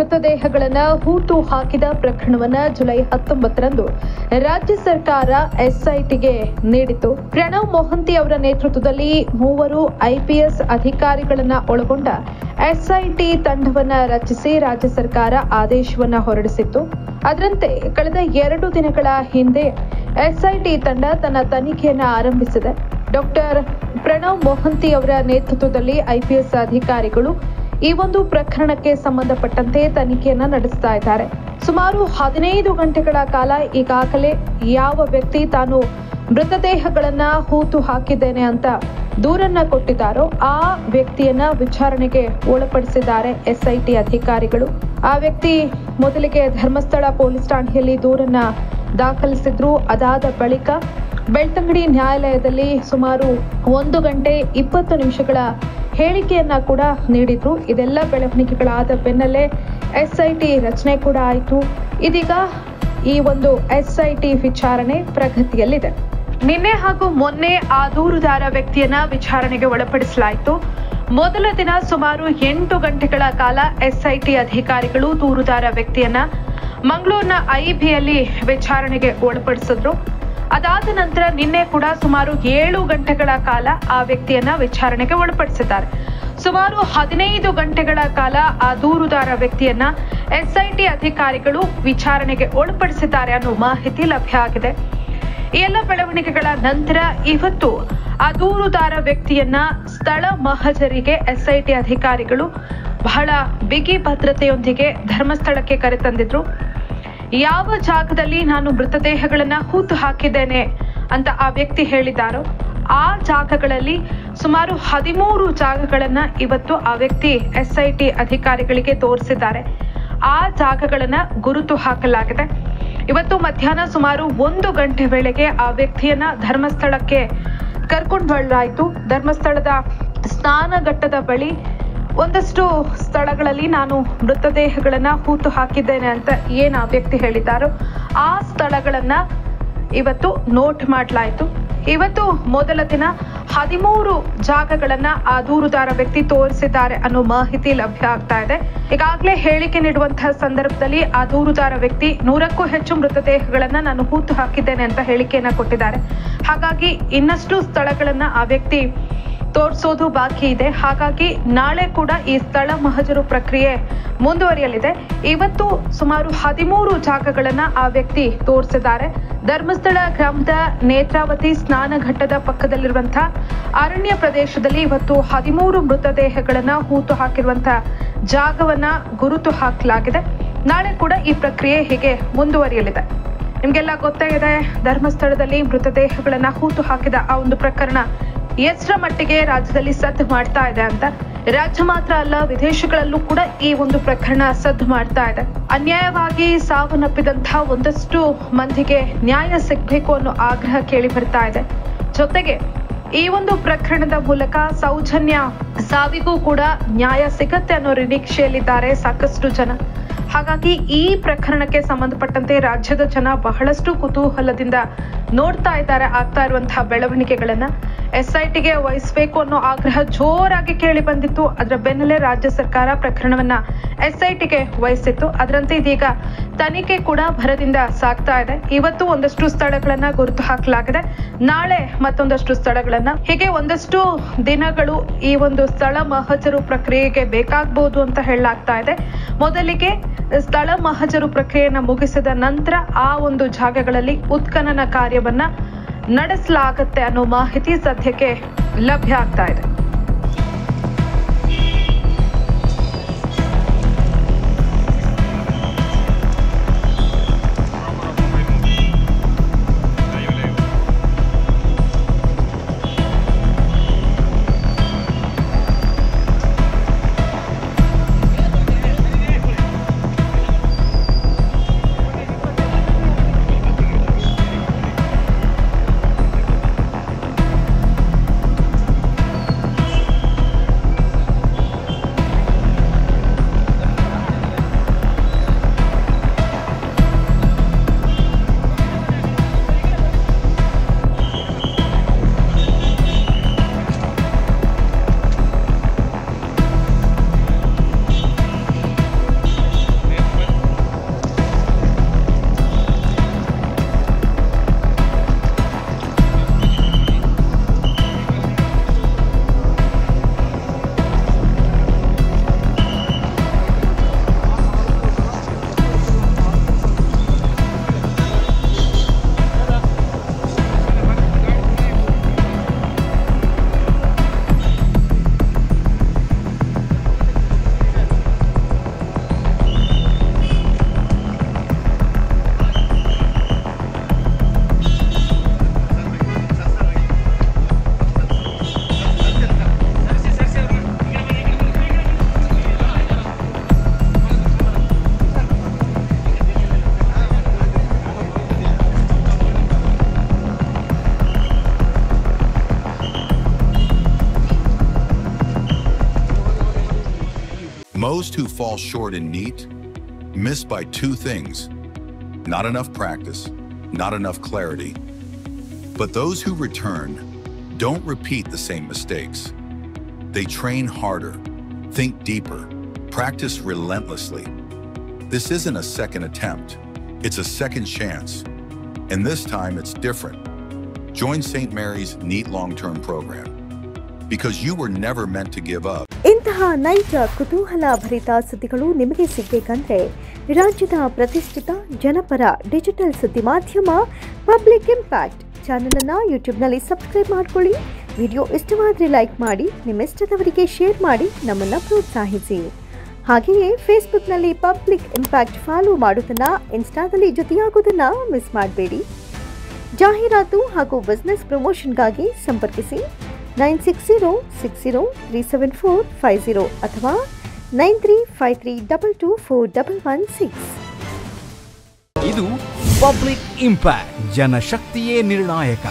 ಮೃತದೇಹಗಳನ್ನು ಹೂತು ಹಾಕಿದ ಪ್ರಕರಣವನ್ನು ಜುಲೈ 19ರಂದು ರಾಜ್ಯ ಸರ್ಕಾರ ಎಸ್ಐಟಿಗೆ ನೀಡಿತು. ಪ್ರಣವ್ ಮೊಹಂತಿ ಅವರ ನೇತೃತ್ವದಲ್ಲಿ 3 ಐಪಿಎಸ್ ಅಧಿಕಾರಿಗಳನ್ನು ಒಳಗೊಂಡ ಎಸ್ಐಟಿ ತಂಡವನ್ನು ರಚಿಸಿ ರಾಜ್ಯ ಸರ್ಕಾರ ಆದೇಶವನ್ನು ಹೊರಡಿಸಿತ್ತು. ಅದರಂತೆ ಕಳೆದ 2 ದಿನಗಳ ಹಿಂದೆ ಎಸ್ಐಟಿ ತಂಡ ತನ್ನ ತನಿಖೆಯನ್ನು ಆರಂಭಿಸಿದೆ. ಡಾಕ್ಟರ್ ಪ್ರಣವ್ ಮೊಹಂತಿ ಅವರ ನೇತೃತ್ವದಲ್ಲಿ ಐಪಿಎಸ್ ಅಧಿಕಾರಿಗಳು ಈ ಒಂದು ಪ್ರಕರಣಕ್ಕೆ ಸಂಬಂಧಪಟ್ಟಂತೆ ತನಿಖೆಯನ್ನ ನಡೆಸ್ತಾ ಇದ್ದಾರೆ. ಸುಮಾರು 15 ಗಂಟೆಗಳ ಕಾಲ ಈಗಾಗಲೇ ಯಾವ ವ್ಯಕ್ತಿ ತಾನು ಮೃತದೇಹಗಳನ್ನ ಹೂತು ಹಾಕಿದ್ದೇನೆ ಅಂತ ದೂರನ್ನ ಕೊಟ್ಟಿದ್ದಾರೋ ಆ ವ್ಯಕ್ತಿಯನ್ನ ವಿಚಾರಣೆಗೆ ಒಳಪಡಿಸಿದ್ದಾರೆ ಎಸ್ಐಟಿ ಅಧಿಕಾರಿಗಳು. ಆ ವ್ಯಕ್ತಿ ಮೊದಲಿಗೆ ಧರ್ಮಸ್ಥಳ ಪೊಲೀಸ್ ಠಾಣೆಯಲ್ಲಿ ದೂರನ್ನ ದಾಖಲಿಸಿದ್ರು. ಅದಾದ ಬಳಿಕ ಬೆಳ್ತಂಗಡಿ ನ್ಯಾಯಾಲಯದಲ್ಲಿ ಸುಮಾರು 1 ಗಂಟೆ 20 ನಿಮಿಷಗಳ ಹೇಳಿಕೆಯನ್ನ ಕೂಡ ನೀಡಿದ್ರು. ಇದೆಲ್ಲ ಬೆಳವಣಿಗೆಗಳಾದ ಬೆನ್ನಲ್ಲೇ ಎಸ್ಐಟಿ ರಚನೆ ಕೂಡ ಆಯಿತು. ಇದೀಗ ಈ ಒಂದು ಎಸ್ಐಟಿ ವಿಚಾರಣೆ ಪ್ರಗತಿಯಲ್ಲಿದೆ. ನಿನ್ನೆ ಹಾಗೂ ಮೊನ್ನೆ ಆ ದೂರುದಾರ ವ್ಯಕ್ತಿಯನ್ನ ವಿಚಾರಣೆಗೆ ಒಳಪಡಿಸಲಾಯಿತು. ಮೊದಲ ದಿನ ಸುಮಾರು 8 ಗಂಟೆಗಳ ಕಾಲ ಎಸ್ಐಟಿ ಅಧಿಕಾರಿಗಳು ದೂರುದಾರ ವ್ಯಕ್ತಿಯನ್ನ ಮಂಗಳೂರಿನ ಐಬಿಯಲ್ಲಿ ವಿಚಾರಣೆಗೆ ಒಳಪಡಿಸಿದ್ರು. ಅದಾದ ನಂತರ ನಿನ್ನೆ ಕೂಡ ಸುಮಾರು 7 ಗಂಟೆಗಳ ಕಾಲ ಆ ವ್ಯಕ್ತಿಯನ್ನ ವಿಚಾರಣೆಗೆ ಒಳಪಡಿಸಿದ್ದಾರೆ. ಸುಮಾರು 15 ಗಂಟೆಗಳ ಕಾಲ ಆ ದೂರುದಾರ ವ್ಯಕ್ತಿಯನ್ನ ಎಸ್ಐಟಿ ಅಧಿಕಾರಿಗಳು ವಿಚಾರಣೆಗೆ ಒಳಪಡಿಸಿದ್ದಾರೆ ಅನ್ನೋ ಮಾಹಿತಿ ಲಭ್ಯ ಆಗಿದೆ. ಈ ಎಲ್ಲ ಬೆಳವಣಿಗೆಗಳ ನಂತರ ಇವತ್ತು ಆ ದೂರುದಾರ ವ್ಯಕ್ತಿಯನ್ನ ಸ್ಥಳ ಮಹಜರಿಗೆ ಎಸ್ಐಟಿ ಅಧಿಕಾರಿಗಳು ಬಹಳ ಬಿಗಿ ಭದ್ರತೆಯೊಂದಿಗೆ ಧರ್ಮಸ್ಥಳಕ್ಕೆ ಕರೆತಂದಿದ್ರು. ಯಾವ ಜಾಗದಲ್ಲಿ ನಾನು ಮೃತದೇಹಗಳನ್ನ ಹೂತು ಹಾಕಿದ್ದೇನೆ ಅಂತ ಆ ವ್ಯಕ್ತಿ ಹೇಳಿದ್ದಾರೋ ಆ ಜಾಗಗಳಲ್ಲಿ ಸುಮಾರು 13 ಜಾಗಗಳನ್ನ ಇವತ್ತು ಆ ವ್ಯಕ್ತಿ ಎಸ್ಐಟಿ ಅಧಿಕಾರಿಗಳಿಗೆ ತೋರಿಸಿದ್ದಾರೆ. ಆ ಜಾಗಗಳನ್ನ ಗುರುತು ಹಾಕಲಾಗಿದೆ. ಇವತ್ತು ಮಧ್ಯಾಹ್ನ ಸುಮಾರು 1 ಗಂಟೆ ವೇಳೆಗೆ ಆ ವ್ಯಕ್ತಿಯನ್ನ ಧರ್ಮಸ್ಥಳಕ್ಕೆ ಕರ್ಕೊಂಡು ಬರಲಾಯಿತು. ಧರ್ಮಸ್ಥಳದ ಸ್ನಾನಘಟ್ಟದ ಬಳಿ ಒಂದಷ್ಟು ಸ್ಥಳಗಳಲ್ಲಿ ನಾನು ಮೃತದೇಹಗಳನ್ನ ಹೂತು ಹಾಕಿದ್ದೇನೆ ಅಂತ ಏನ್ ಆ ವ್ಯಕ್ತಿ ಹೇಳಿದ್ದಾರೋ ಆ ಸ್ಥಳಗಳನ್ನ ಇವತ್ತು ನೋಟ್ ಮಾಡಲಾಯಿತು. ಇವತ್ತು ಮೊದಲ ದಿನ 13 ಜಾಗಗಳನ್ನ ಆ ದೂರುದಾರ ವ್ಯಕ್ತಿ ತೋರಿಸಿದ್ದಾರೆ ಅನ್ನೋ ಮಾಹಿತಿ ಲಭ್ಯ ಆಗ್ತಾ ಇದೆ. ಈಗಾಗಲೇ ಹೇಳಿಕೆ ನೀಡುವಂತಹ ಸಂದರ್ಭದಲ್ಲಿ ಆ ದೂರುದಾರ ವ್ಯಕ್ತಿ 100ಕ್ಕೂ ಹೆಚ್ಚು ಮೃತದೇಹಗಳನ್ನ ನಾನು ಹೂತು ಹಾಕಿದ್ದೇನೆ ಅಂತ ಹೇಳಿಕೆಯನ್ನ ಕೊಟ್ಟಿದ್ದಾರೆ. ಹಾಗಾಗಿ ಇನ್ನಷ್ಟು ಸ್ಥಳಗಳನ್ನ ಆ ವ್ಯಕ್ತಿ ತೋರಿಸೋದು ಬಾಕಿ ಇದೆ. ಹಾಗಾಗಿ ನಾಳೆ ಕೂಡ ಈ ಸ್ಥಳ ಮಹಜರು ಪ್ರಕ್ರಿಯೆ ಮುಂದುವರಿಯಲಿದೆ. ಇವತ್ತು ಸುಮಾರು 13 ಜಾಗಗಳನ್ನ ಆ ವ್ಯಕ್ತಿ ತೋರಿಸಿದ್ದಾರೆ. ಧರ್ಮಸ್ಥಳ ಗ್ರಾಮದ ನೇತ್ರಾವತಿ ಸ್ನಾನಘಟ್ಟದ ಪಕ್ಕದಲ್ಲಿರುವಂತಹ ಅರಣ್ಯ ಪ್ರದೇಶದಲ್ಲಿ ಇವತ್ತು 13 ಮೃತದೇಹಗಳನ್ನ ಹೂತು ಹಾಕಿರುವಂತಹ ಜಾಗವನ್ನ ಗುರುತು ಹಾಕಲಾಗಿದೆ. ನಾಳೆ ಕೂಡ ಈ ಪ್ರಕ್ರಿಯೆ ಹೀಗೆ ಮುಂದುವರಿಯಲಿದೆ. ನಿಮ್ಗೆಲ್ಲ ಗೊತ್ತೇ ಇದೆ, ಧರ್ಮಸ್ಥಳದಲ್ಲಿ ಮೃತದೇಹಗಳನ್ನ ಹೂತು ಹಾಕಿದ ಆ ಒಂದು ಪ್ರಕರಣ ಎಷ್ಟರ ಮಟ್ಟಿಗೆ ರಾಜ್ಯದಲ್ಲಿ ಸದ್ದು ಮಾಡ್ತಾ ಇದೆ ಅಂತ. ರಾಜ್ಯ ಮಾತ್ರ ಅಲ್ಲ, ವಿದೇಶಗಳಲ್ಲೂ ಕೂಡ ಈ ಒಂದು ಪ್ರಕರಣ ಸದ್ದು ಮಾಡ್ತಾ ಇದೆ. ಅನ್ಯಾಯವಾಗಿ ಸಾವನ್ನಪ್ಪಿದಂತಹ ಒಂದಷ್ಟು ಮಂದಿಗೆ ನ್ಯಾಯ ಸಿಗಬೇಕು ಅನ್ನೋ ಆಗ್ರಹ ಕೇಳಿ ಬರ್ತಾ ಇದೆ. ಜೊತೆಗೆ ಈ ಒಂದು ಪ್ರಕರಣದ ಮೂಲಕ ಸೌಜನ್ಯ ಸಾವಿಗೂ ಕೂಡ ನ್ಯಾಯ ಸಿಗತ್ತೆ ಅನ್ನೋ ನಿರೀಕ್ಷೆಯಲ್ಲಿದ್ದಾರೆ ಸಾಕಷ್ಟು ಜನ. ಹಾಗಾಗಿ ಈ ಪ್ರಕರಣಕ್ಕೆ ಸಂಬಂಧಪಟ್ಟಂತೆ ರಾಜ್ಯದ ಜನ ಬಹಳಷ್ಟು ಕುತೂಹಲದಿಂದ ನೋಡ್ತಾ ಇದ್ದಾರೆ ಆಗ್ತಾ ಇರುವಂತಹ ಬೆಳವಣಿಗೆಗಳನ್ನ. ಎಸ್ಐಟಿಗೆ ವಹಿಸಬೇಕು ಅನ್ನೋ ಆಗ್ರಹ ಜೋರಾಗಿ ಕೇಳಿ ಬಂದಿತ್ತು. ಅದರ ಬೆನ್ನಲ್ಲೇ ರಾಜ್ಯ ಸರ್ಕಾರ ಪ್ರಕರಣವನ್ನ ಎಸ್ಐಟಿಗೆ ವಹಿಸಿತ್ತು. ಅದರಂತೆ ಇದೀಗ ತನಿಖೆ ಕೂಡ ಭರದಿಂದ ಸಾಗ್ತಾ ಇದೆ. ಇವತ್ತು ಒಂದಷ್ಟು ಸ್ಥಳಗಳನ್ನ ಗುರುತು ಹಾಕಲಾಗಿದೆ, ನಾಳೆ ಮತ್ತೊಂದಷ್ಟು ಸ್ಥಳಗಳನ್ನ, ಹೀಗೆ ಒಂದಷ್ಟು ದಿನಗಳು ಈ ಒಂದು ಸ್ಥಳ ಮಹಜರು ಪ್ರಕ್ರಿಯೆಗೆ ಬೇಕಾಗಬಹುದು ಅಂತ ಹೇಳಲಾಗ್ತಾ ಇದೆ. ಮೊದಲಿಗೆ ಸ್ಥಳ ಮಹಜರು ಪ್ರಕ್ರಿಯೆಯನ್ನ ಮುಗಿಸಿದ ನಂತರ ಆ ಒಂದು ಜಾಗಗಳಲ್ಲಿ ಉತ್ಖನನ ಕಾರ್ಯವನ್ನ ನಡೆಸಲಾಗುತ್ತೆ ಅನ್ನೋ ಮಾಹಿತಿ ಸದ್ಯಕ್ಕೆ ಲಭ್ಯ ಆಗ್ತಾ ಇದೆ. Most who fall short in NEET miss by two things: not enough practice, not enough clarity. But those who return don't repeat the same mistakes. They train harder, think deeper, practice relentlessly. This isn't a second attempt, it's a second chance. And this time it's different. Join St. Mary's NEET long-term program. Because you were never meant to give up. ಇಂತಹ ನೈಜ ಕುತೂಹಲ ಭರಿತ ಸುದ್ದಿಗಳು ನಿಮಗೆ ಸಿಗಬೇಕಂದ್ರೆ ರಾಜ್ಯದ ಪ್ರತಿಷ್ಠಿತ ಜನಪರ digital ಸುದ್ದಿ ಮಾಧ್ಯಮ ಪಬ್ಲಿಕ್ ಇಂಪ್ಯಾಕ್ಟ್ ಚಾನೆಲ್ ಅನ್ನು ಯೂಟ್ಯೂಬ್ನಲ್ಲಿ ಸಬ್ಸ್ಕ್ರೈಬ್ ಮಾಡಿಕೊಳ್ಳಿ. ವಿಡಿಯೋ ಇಷ್ಟವಾದರೆ ಲೈಕ್ ಮಾಡಿ, ನಿಮ್ಮ ಇಷ್ಟದವರಿಗೆ ಶೇರ್ ಮಾಡಿ, ನಮ್ಮನ್ನು ಪ್ರೋತ್ಸಾಹಿಸಿ. ಹಾಗೆಯೇ ಫೇಸ್ಬುಕ್ನಲ್ಲಿ ಪಬ್ಲಿಕ್ ಇಂಪ್ಯಾಕ್ಟ್ ಫಾಲೋ ಮಾಡೋದನ್ನ, ಇನ್ಸ್ಟಾದಲ್ಲಿ ಜೊತೆಯಾಗೋದನ್ನ ಮಿಸ್ ಮಾಡಬೇಡಿ. ಜಾಹೀರಾತು ಹಾಗೂ ಬಿಸ್ನೆಸ್ ಪ್ರಮೋಷನ್ಗಾಗಿ ಸಂಪರ್ಕಿಸಿ 9606037450 ಅಥವಾ 9353224116. ಇದು ಪಬ್ಲಿಕ್ ಇಂಪ್ಯಾಕ್ಟ್, ಜನಶಕ್ತಿಯೇ ನಿರ್ಣಾಯಕ.